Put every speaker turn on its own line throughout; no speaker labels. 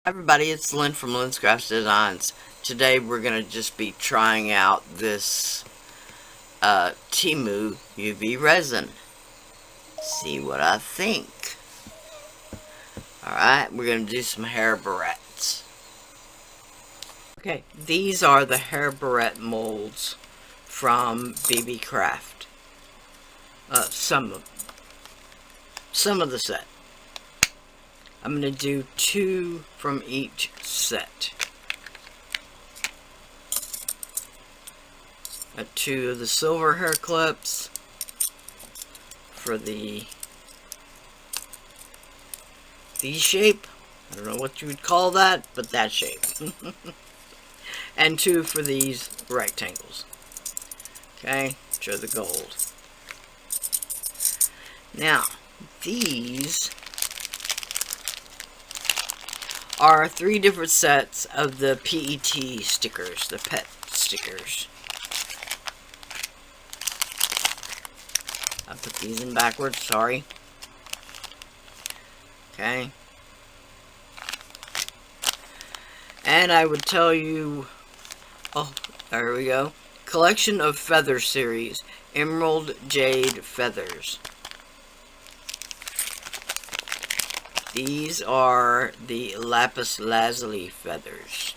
Hi everybody, it's Lynn from LynzCraftzDesignz. Today we're going to just be trying out this TEMU UV resin. See what I think. Alright, we're going to do some hair barrettes. Okay, these are the hair barrette molds from BB Craft. Some of the set. I'm going to do 2 from each set. 2 of the silver hair clips for the shape. I don't know what you would call that, but that shape. And 2 for these rectangles. Okay, show the gold. Now, these are 3 different sets of the PET stickers, the pet stickers. I put these in backwards, sorry. Okay. And I would tell you, oh, there we go. Collection of Feather series, Emerald Jade Feathers. These are the lapis lazuli feathers.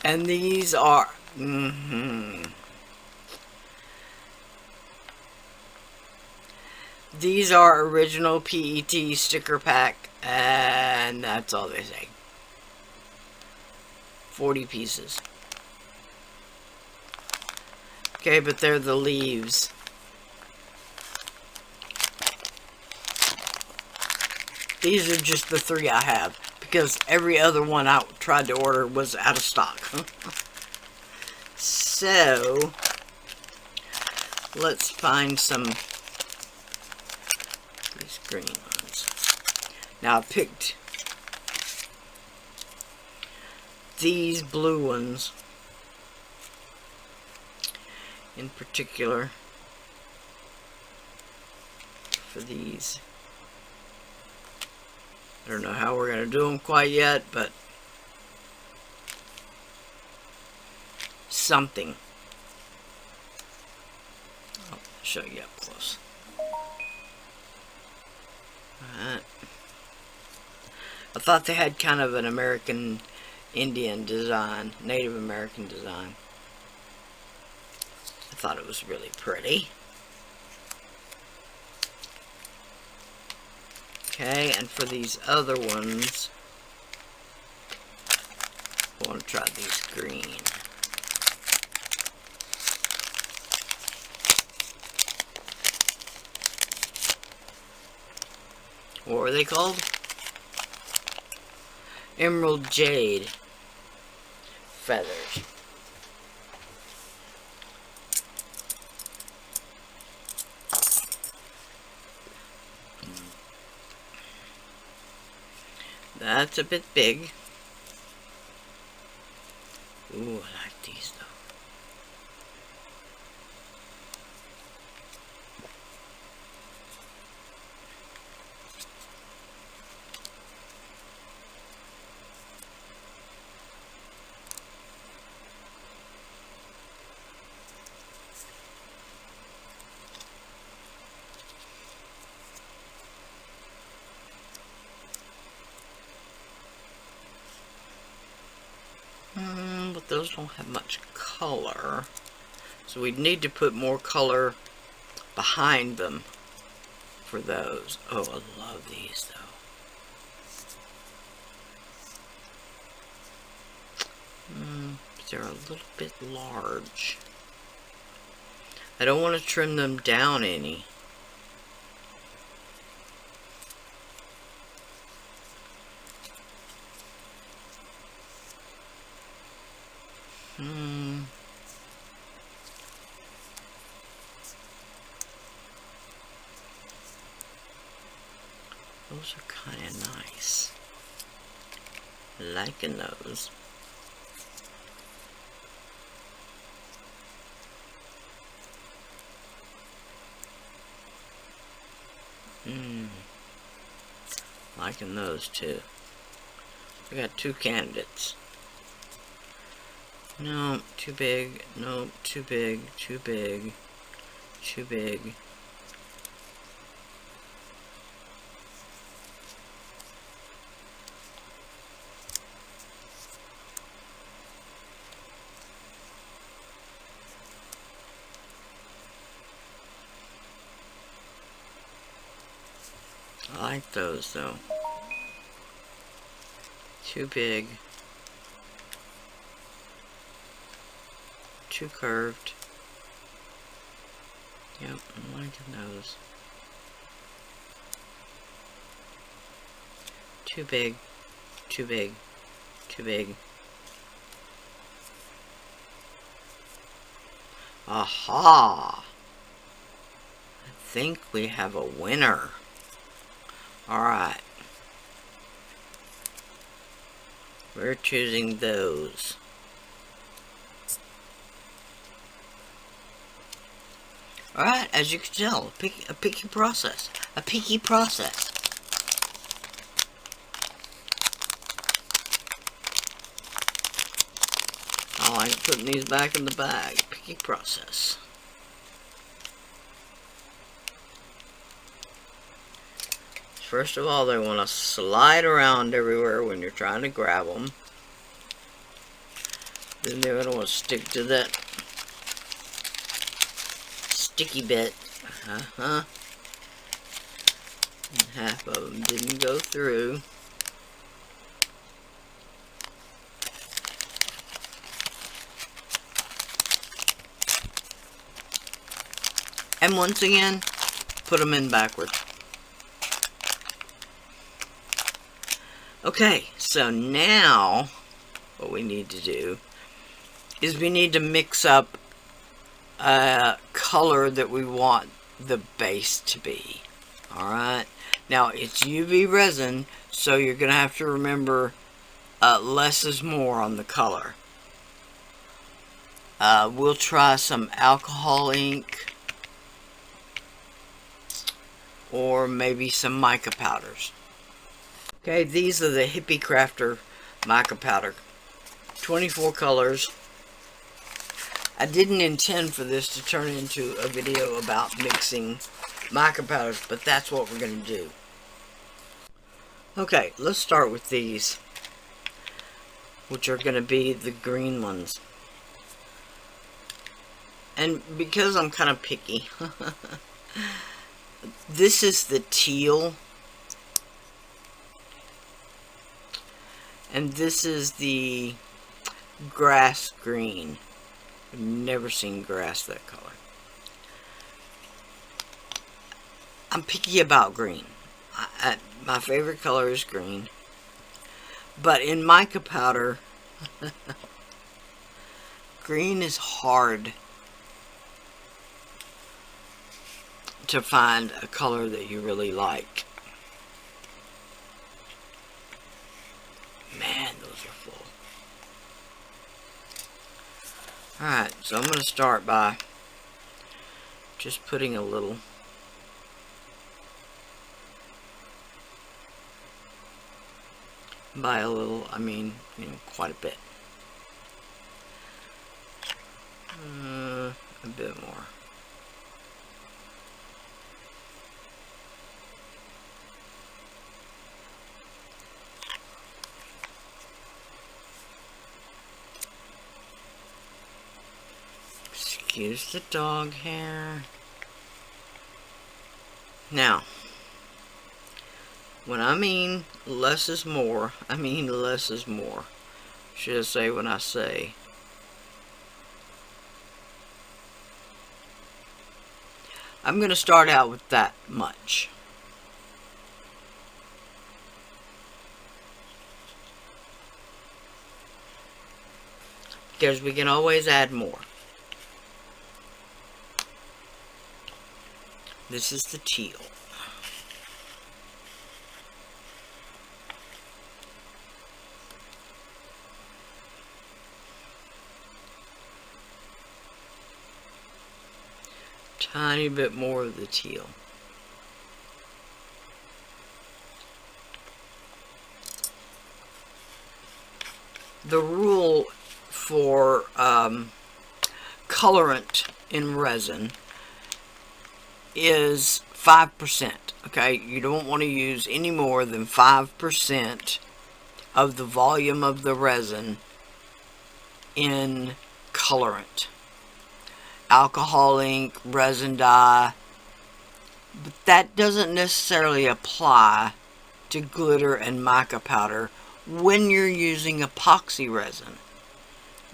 And these are these are original PET sticker pack, and that's all they say. 40 pieces. Okay, but they're the leaves. These are just the 3 I have, because every other one I tried to order was out of stock. So, let's find some these green ones. Now I picked these blue ones in particular for these. I don't know how we're going to do them quite yet, but something. I'll show you up close. Alright. I thought they had kind of an American Indian design, Native American design. I thought it was really pretty. Okay, and for these other ones, I want to try these green. What were they called? Emerald Jade Feathers. That's a bit big. Ooh, I like these though. But those don't have much color, so we'd need to put more color behind them for those. Oh, I love these though. They're a little bit large. I don't want to trim them down any. Those are kind of nice. Liking those. Liking those too. We got 2 candidates. No, too big. No, too big. Too big. Too big. I like those though. Too big. Too curved. Yep, I'm liking those. Too big. Too big. Too big. Aha! I think we have a winner. Alright. We're choosing those. Alright, as you can tell, a picky process. A picky process. I like putting these back in the bag. Picky process. First of all, they want to slide around everywhere when you're trying to grab them. Then they're going to want to stick to that sticky bit. And half of them didn't go through. And once again, put them in backwards. Okay, so now what we need to do is we need to mix up a color that we want the base to be. Alright, now it's UV resin, so you're going to have to remember less is more on the color. We'll try some alcohol ink or maybe some mica powders. Okay, these are the Hippie Crafter mica powder. 24 colors. I didn't intend for this to turn into a video about mixing mica powders, but that's what we're going to do. Okay, let's start with these, which are going to be the green ones. And because I'm kind of picky, this is the teal. And this is the grass green. I've never seen grass that color. I'm picky about green. My favorite color is green. But in mica powder, green is hard to find a color that you really like. Man, those are full. Alright, so I'm going to start by just putting a little. By a little, I mean, quite a bit. A bit more. Excuse the dog hair. Now, when I mean less is more, I mean less is more. Should I say when I say I'm going to start out with that much. Because we can always add more. This is the teal. Tiny bit more of the teal. the rule for colorant in resin is 5%. Okay, you don't want to use any more than 5% of the volume of the resin in colorant. Alcohol ink, resin dye, but that doesn't necessarily apply to glitter and mica powder when you're using epoxy resin.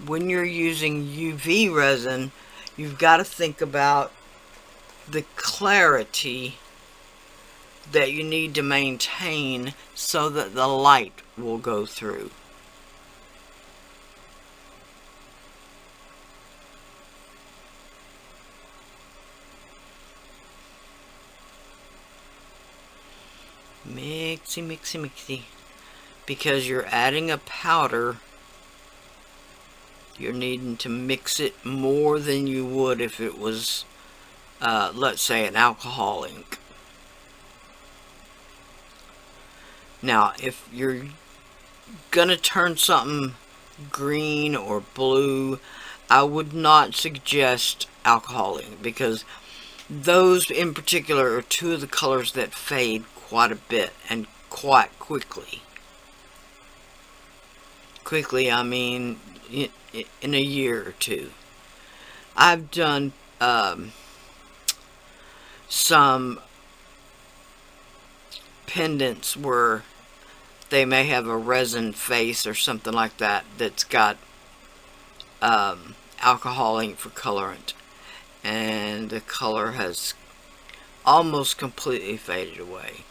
When you're using UV resin, you've got to think about the clarity that you need to maintain so that the light will go through. Mixy, mixy, mixy. Because you're adding a powder, you're needing to mix it more than you would if it was, let's say, an alcohol ink. Now, if you're gonna turn something green or blue, I would not suggest alcohol ink, because those in particular are two of the colors that fade quite a bit and quite quickly. Quickly, I mean in a year or two. I've done some pendants where they may have a resin face or something like that that's got alcohol ink for colorant, and the color has almost completely faded away.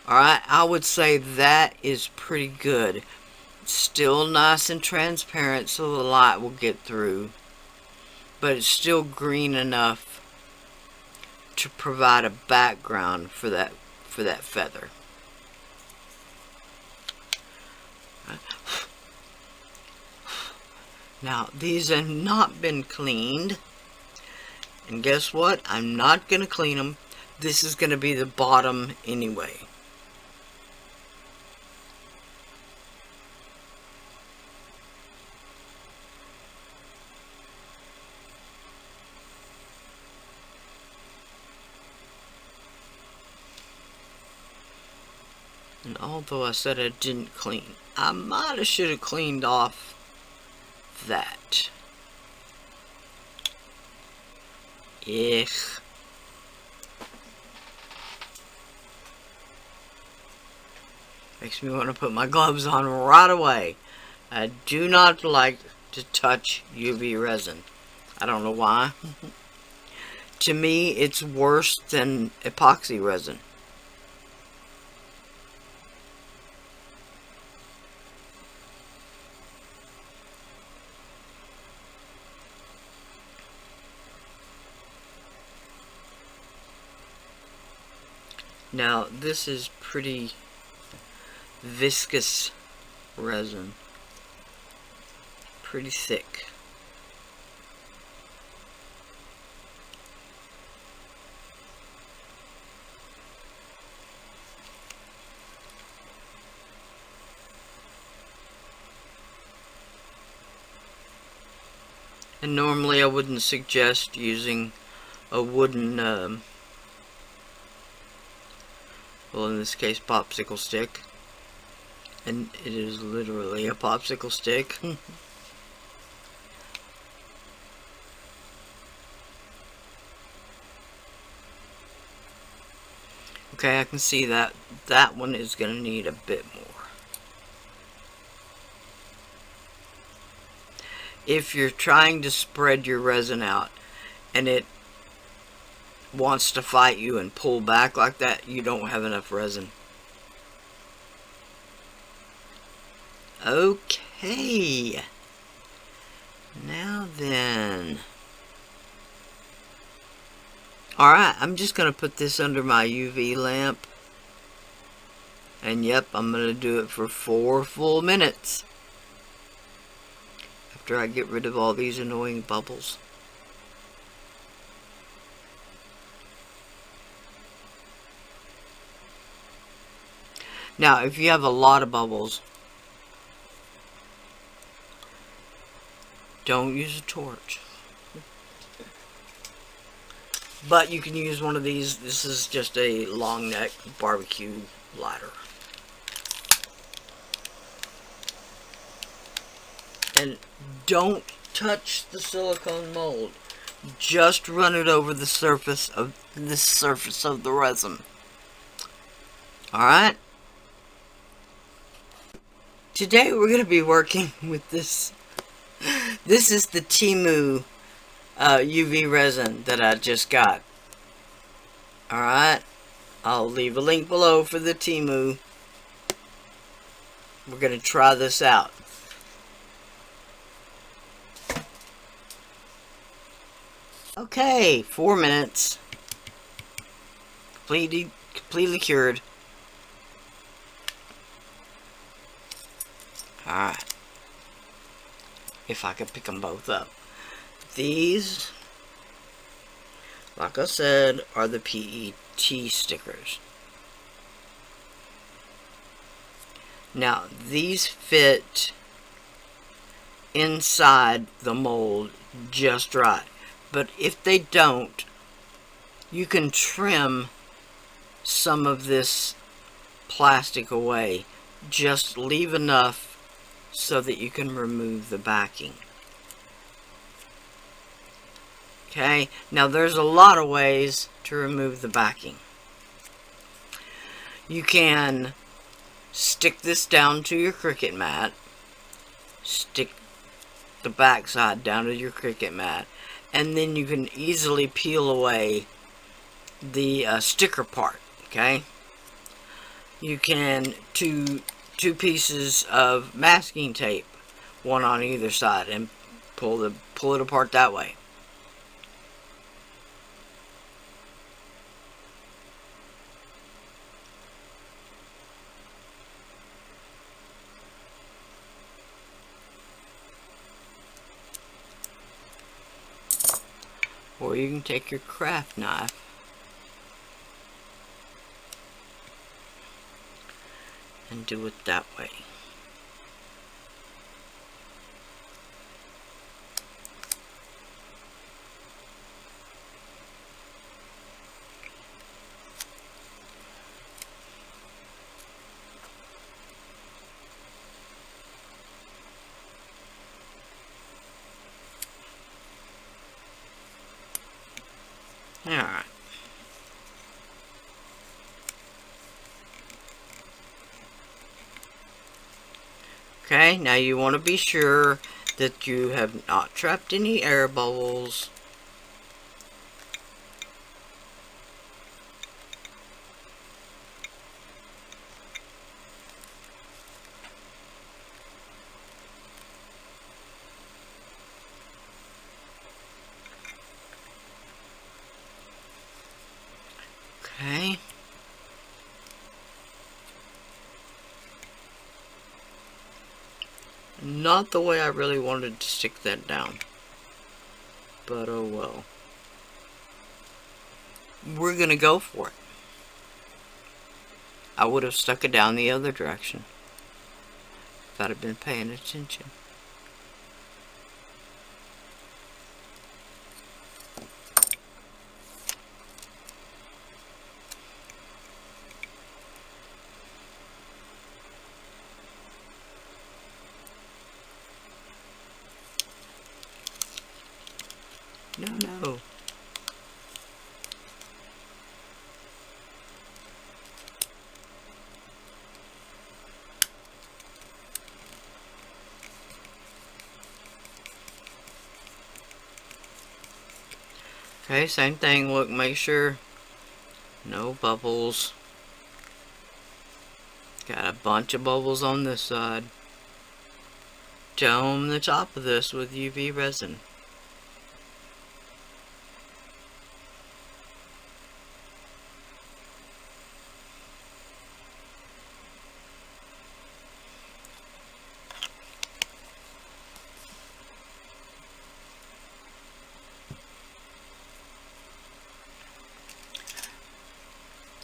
Alright, I would say that is pretty good. It's still nice and transparent so the light will get through, but it's still green enough to provide a background for that feather. Now, these have not been cleaned, and guess what? I'm not going to clean them. This is going to be the bottom anyway. And although I said I didn't clean, I might have should have cleaned off that. Ugh. Makes me want to put my gloves on right away. I do not like to touch UV resin. I don't know why. To me, it's worse than epoxy resin. Now, this is pretty viscous resin. Pretty thick. And normally I wouldn't suggest using a wooden, well, in this case, popsicle stick. And it is literally a popsicle stick. Okay, I can see that that one is going to need a bit more. If you're trying to spread your resin out and it wants to fight you and pull back like that, you don't have enough resin. Okay. Now then. Alright, I'm just going to put this under my UV lamp. And yep, I'm going to do it for 4 full minutes. After I get rid of all these annoying bubbles. Now, if you have a lot of bubbles, Don't use a torch. But you can use one of these. This is just a long neck barbecue lighter. And don't touch the silicone mold. Just run it over the surface of the resin. Alright? Today we're going to be working with this. This is the TEMU UV resin that I just got. Alright? I'll leave a link below for the TEMU. We're going to try this out. Okay, 4 minutes. Completely cured. Alright. If I could pick them both up. These, like I said, are the PET stickers. Now, these fit inside the mold just right. But if they don't, you can trim some of this plastic away. Just leave enough so that you can remove the backing. Okay, now there's a lot of ways to remove the backing. You can stick this down to your Cricut mat. Stick the back side down to your Cricut mat. And then you can easily peel away the sticker part, okay? You can two pieces of masking tape, one on either side, and pull it apart that way. Or you can take your craft knife and do it that way. Alright. Okay, now you want to be sure that you have not trapped any air bubbles. Okay. Not the way I really wanted to stick that down. But oh well. We're gonna go for it. I would have stuck it down the other direction if I'd have been paying attention. No. Okay, same thing. Look, make sure no bubbles. Got a bunch of bubbles on this side. Dome the top of this with UV resin.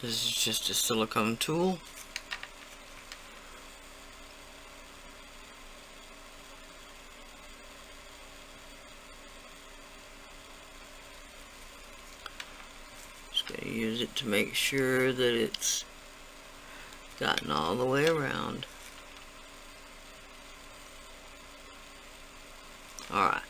This is just a silicone tool. I use it to make sure that it's gotten all the way around. Alright.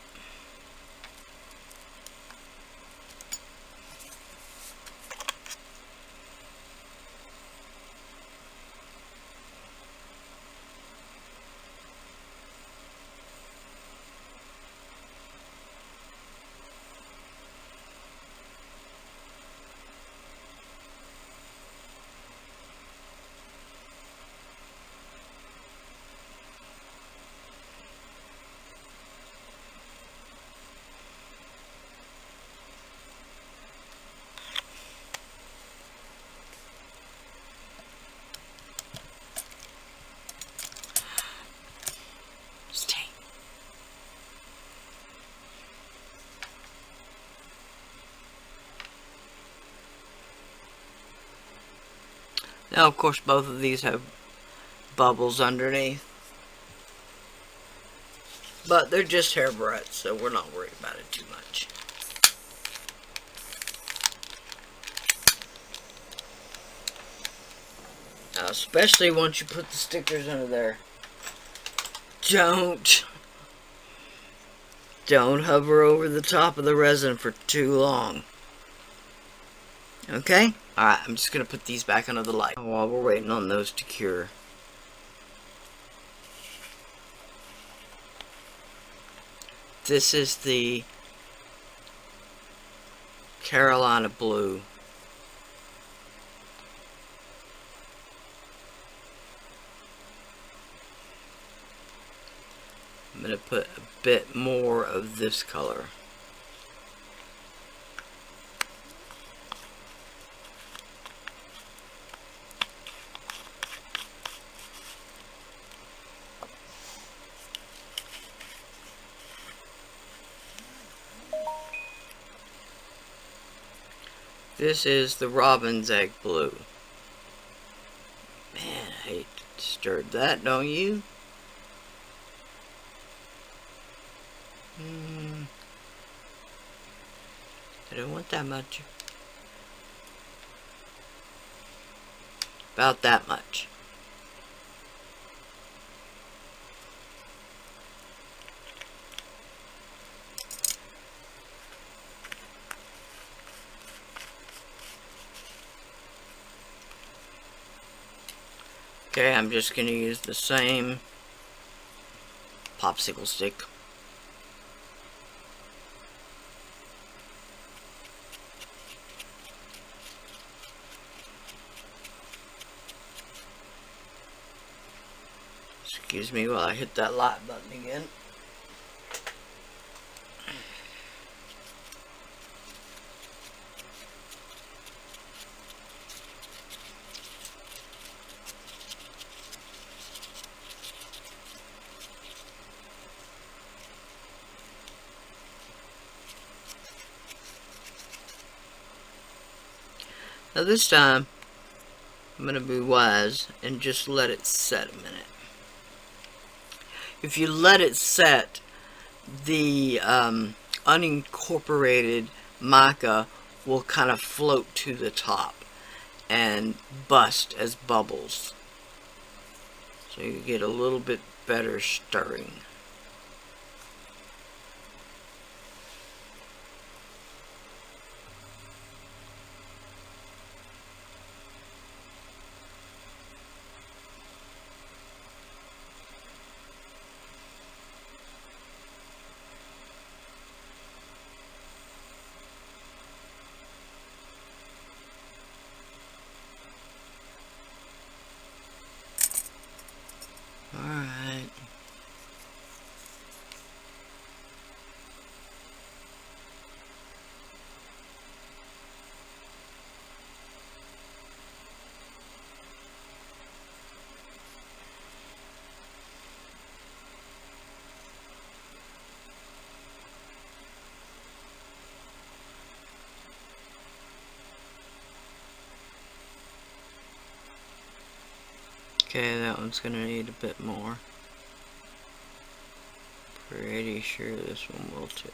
Now, of course, both of these have bubbles underneath. But they're just hair barrettes, so we're not worried about it too much. Now, especially once you put the stickers under there. Don't hover over the top of the resin for too long. Okay? Alright, I'm just going to put these back under the light while we're waiting on those to cure. This is the Carolina Blue. I'm going to put a bit more of this color. This is the Robin's Egg Blue. Man, I hate to disturb that, don't you? I don't want that much. About that much. Okay, I'm just going to use the same popsicle stick. Excuse me while I hit that light button again. Now this time, I'm going to be wise and just let it set a minute. If you let it set, the unincorporated mica will kind of float to the top and bust as bubbles. So you get a little bit better stirring. Alright. Okay, that one's gonna need a bit more. Pretty sure this one will too.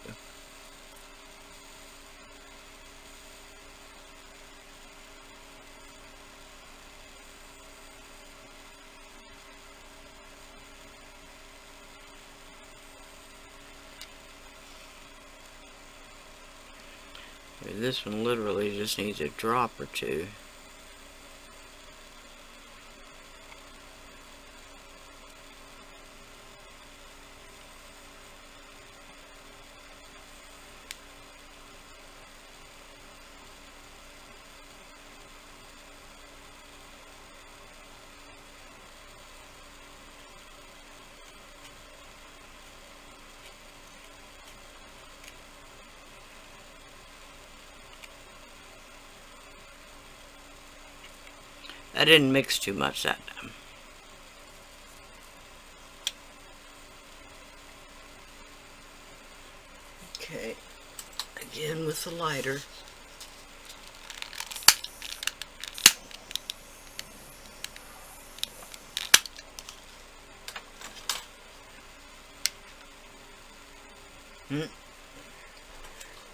This one literally just needs a drop or two. I didn't mix too much that time. Okay, again with the lighter.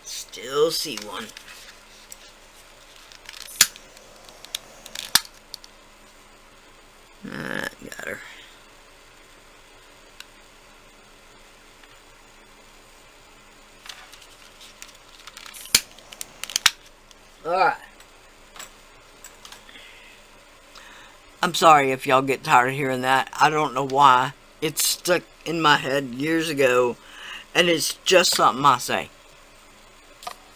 Still see one. Got her. Alright. I'm sorry if y'all get tired of hearing that. I don't know why. It's stuck in my head years ago, and it's just something I say.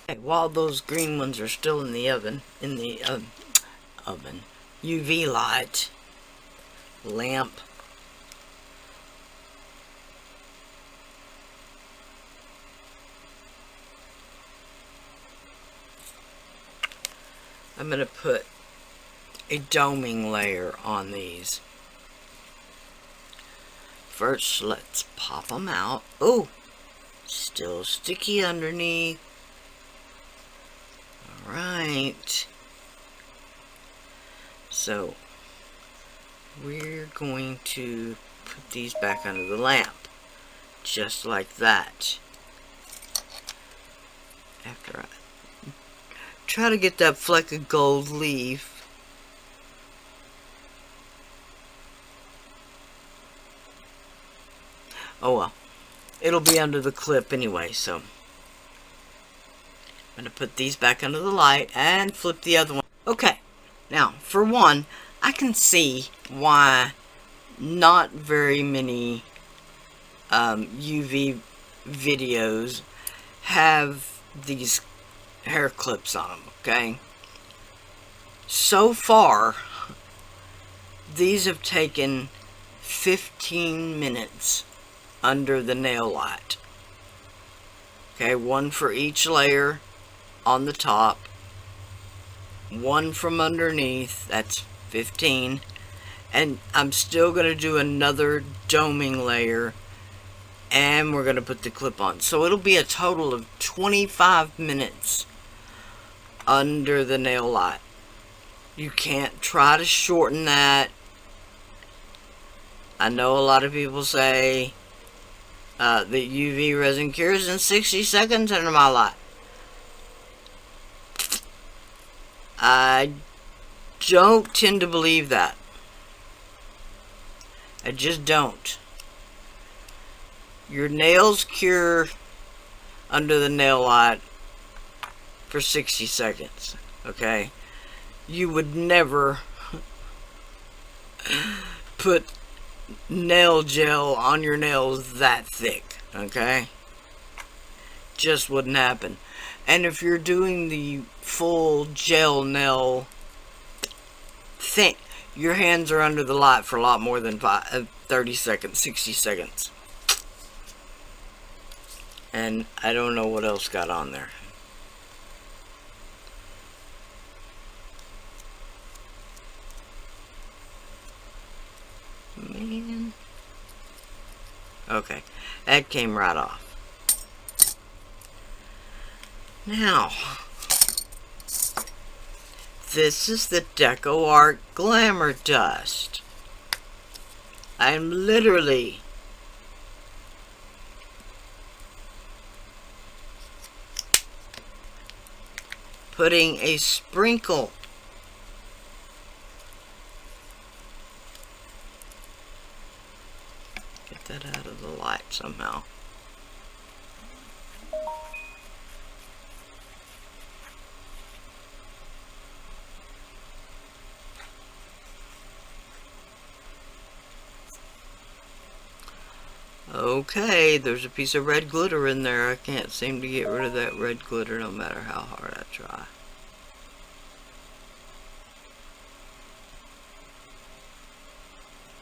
Okay, while those green ones are still in the oven, UV light, lamp, I'm going to put a doming layer on these. First, let's pop them out. Oh, still sticky underneath. Alright. So, we're going to put these back under the lamp. Just like that. After I try to get that fleck of gold leaf. Oh well. It'll be under the clip anyway, so I'm going to put these back under the light and flip the other one. Okay. Now, for one, I can see why not very many UV videos have these hair clips on them, okay? So far, these have taken 15 minutes under the nail light. Okay, one for each layer on the top, one from underneath, that's 15, and I'm still going to do another doming layer, and we're going to put the clip on. So it'll be a total of 25 minutes under the nail light. You can't try to shorten that. I know a lot of people say that UV resin cures in 60 seconds under my light. I don't tend to believe that. I just don't. Your nails cure under the nail light for 60 seconds, okay? You would never put nail gel on your nails that thick, okay? Just wouldn't happen. And if you're doing the full gel nail thing, your hands are under the light for a lot more than 30 seconds, 60 seconds. And I don't know what else got on there. Man. Okay, that came right off. Now, this is the Deco Art Glamour Dust. I'm literally putting a sprinkle that out of the light somehow. Okay, there's a piece of red glitter in there. I can't seem to get rid of that red glitter no matter how hard I try.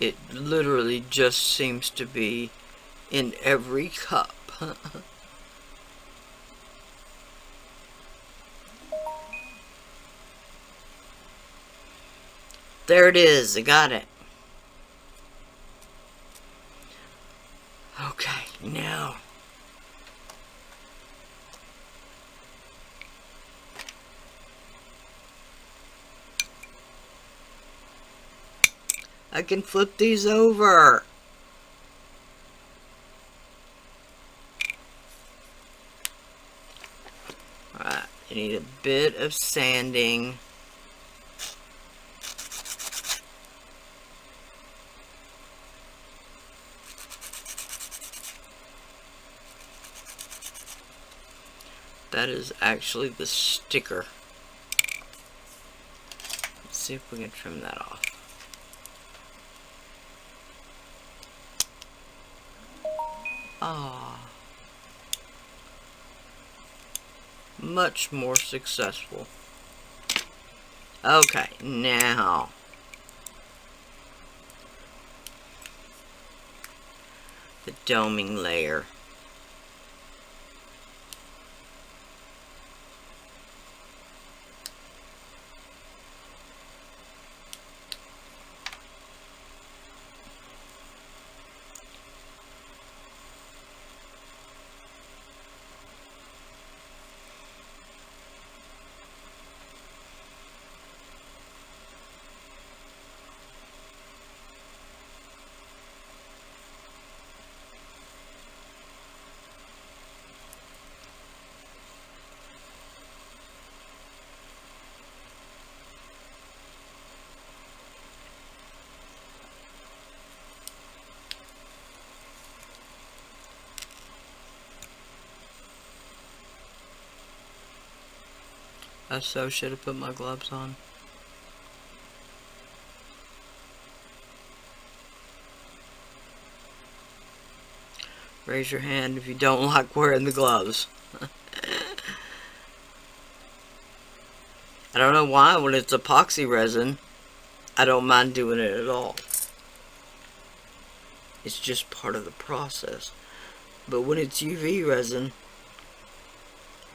It literally just seems to be in every cup. There it is. I got it. Okay, now I can flip these over. Alright, you need a bit of sanding. That is actually the sticker. Let's see if we can trim that off. Ah, much more successful. Okay, now the doming layer. I so should have put my gloves on. Raise your hand if you don't like wearing the gloves. I don't know why when it's epoxy resin, I don't mind doing it at all. It's just part of the process. But when it's UV resin,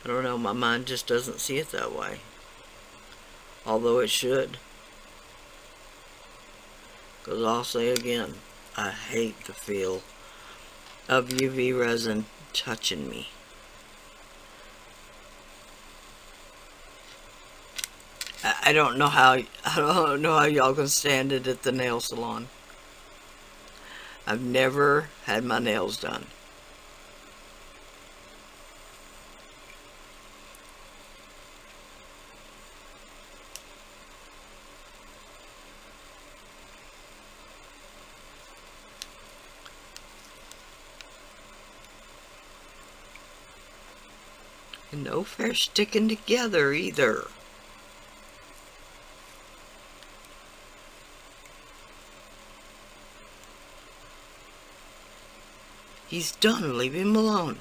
I don't know, my mind just doesn't see it that way. Although it should. Because I'll say again, I hate the feel of UV resin touching me. I don't know how y'all can stand it at the nail salon. I've never had my nails done. And no fair sticking together either. He's done. Leave him alone.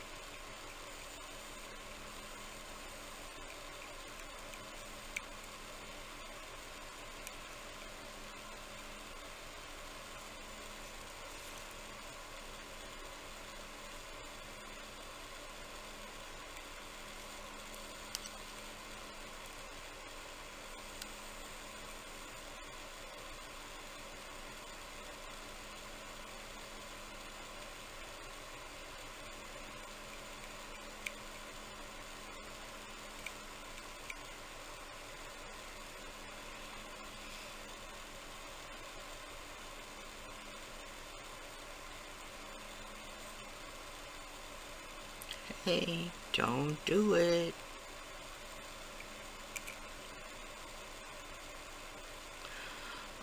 Hey, don't do it.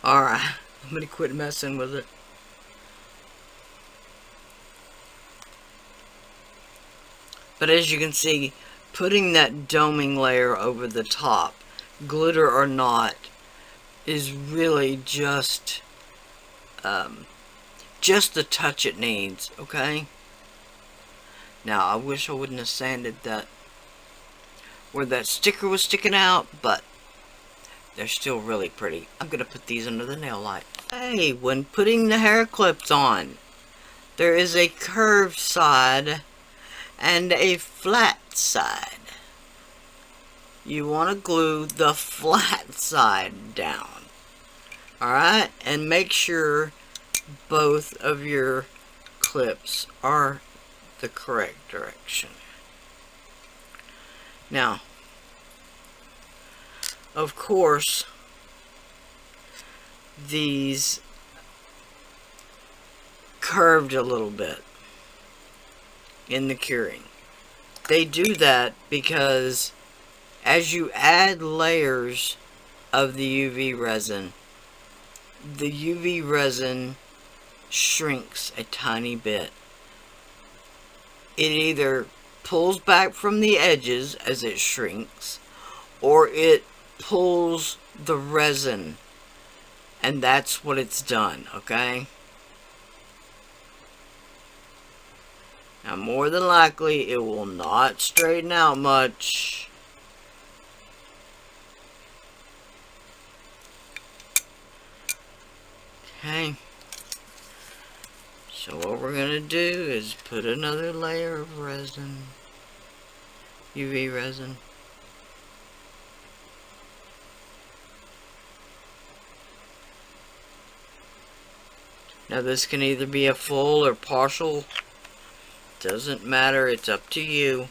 Alright, I'm gonna quit messing with it. But as you can see, putting that doming layer over the top, glitter or not, is really just the touch it needs, okay? Now, I wish I wouldn't have sanded that where that sticker was sticking out, but they're still really pretty. I'm going to put these under the nail light. Hey, when putting the hair clips on, there is a curved side and a flat side. You want to glue the flat side down. Alright? And make sure both of your clips are the correct direction. Now, of course, these curved a little bit in the curing. They do that because as you add layers of the UV resin, the UV resin shrinks a tiny bit. It either pulls back from the edges as it shrinks, or it pulls the resin, and that's what it's done, okay? Now, more than likely, it will not straighten out much. Okay. So what we're going to do is put another layer of resin, UV resin. Now this can either be a full or partial. Doesn't matter, it's up to you.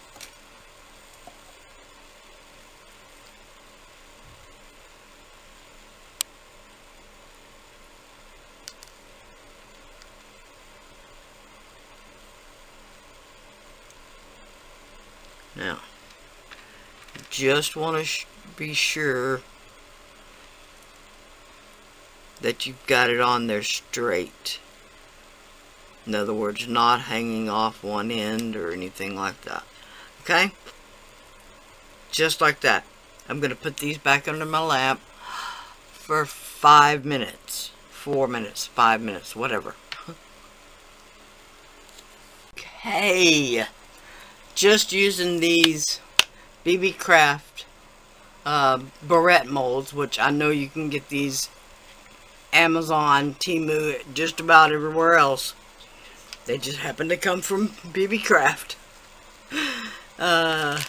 Now, you just want to be sure that you've got it on there straight. In other words, not hanging off one end or anything like that. Okay? Just like that. I'm going to put these back under my lamp for 5 minutes. 4 minutes, 5 minutes, whatever. Okay. Just using these BB Craft barrette molds, which I know you can get these Amazon, TEMU, just about everywhere else. They just happen to come from BB Craft. The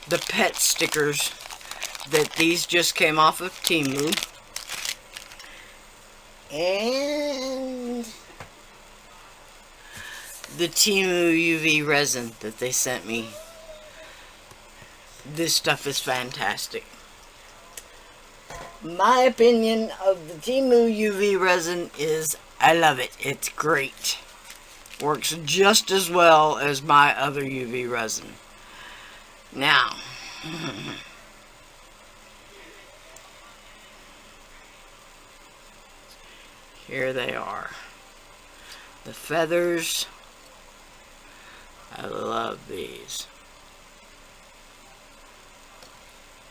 pet stickers that these just came off of TEMU. And the TEMU UV resin that they sent me. This stuff is fantastic. My opinion of the TEMU UV resin is I love it. It's great. Works just as well as my other UV resin. Now, here they are. The feathers. I love these.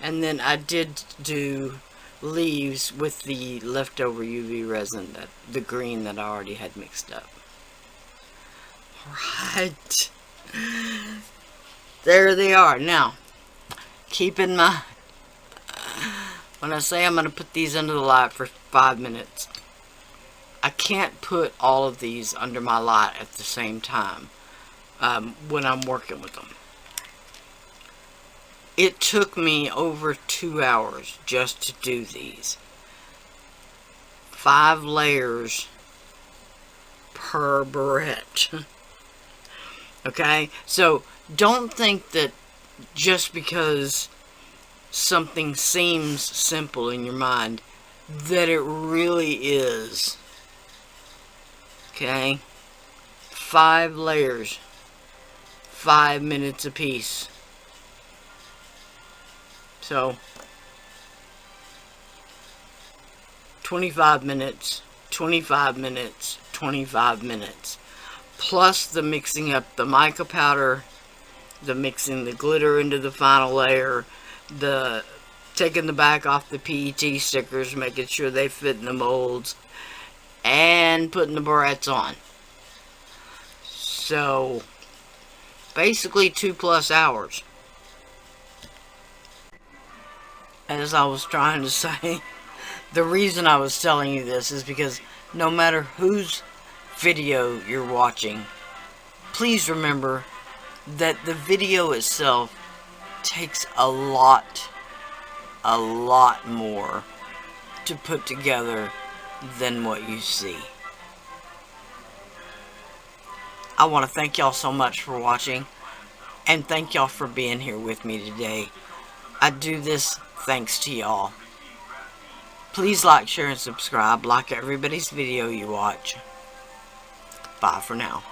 And then I did do leaves with the leftover UV resin, that the green that I already had mixed up. Right. There they are. Now, keep in mind, when I say I'm going to put these under the light for 5 minutes, I can't put all of these under my light at the same time when I'm working with them. It took me over 2 hours just to do these. 5 layers per barrette. Okay? So, don't think that just because something seems simple in your mind, that it really is. Okay? 5 layers. 5 minutes apiece. So, 25 minutes, 25 minutes, 25 minutes. Plus the mixing up the mica powder, the mixing the glitter into the final layer, the taking the back off the PET stickers, making sure they fit in the molds, and putting the barrettes on. So, basically 2+ hours. As I was trying to say, the reason I was telling you this is because no matter whose video you're watching, please remember that the video itself takes a lot more to put together than what you see. I want to thank y'all so much for watching, and thank y'all for being here with me today. I do this thanks to y'all. Please like, share, and subscribe. Like everybody's video you watch. Bye for now.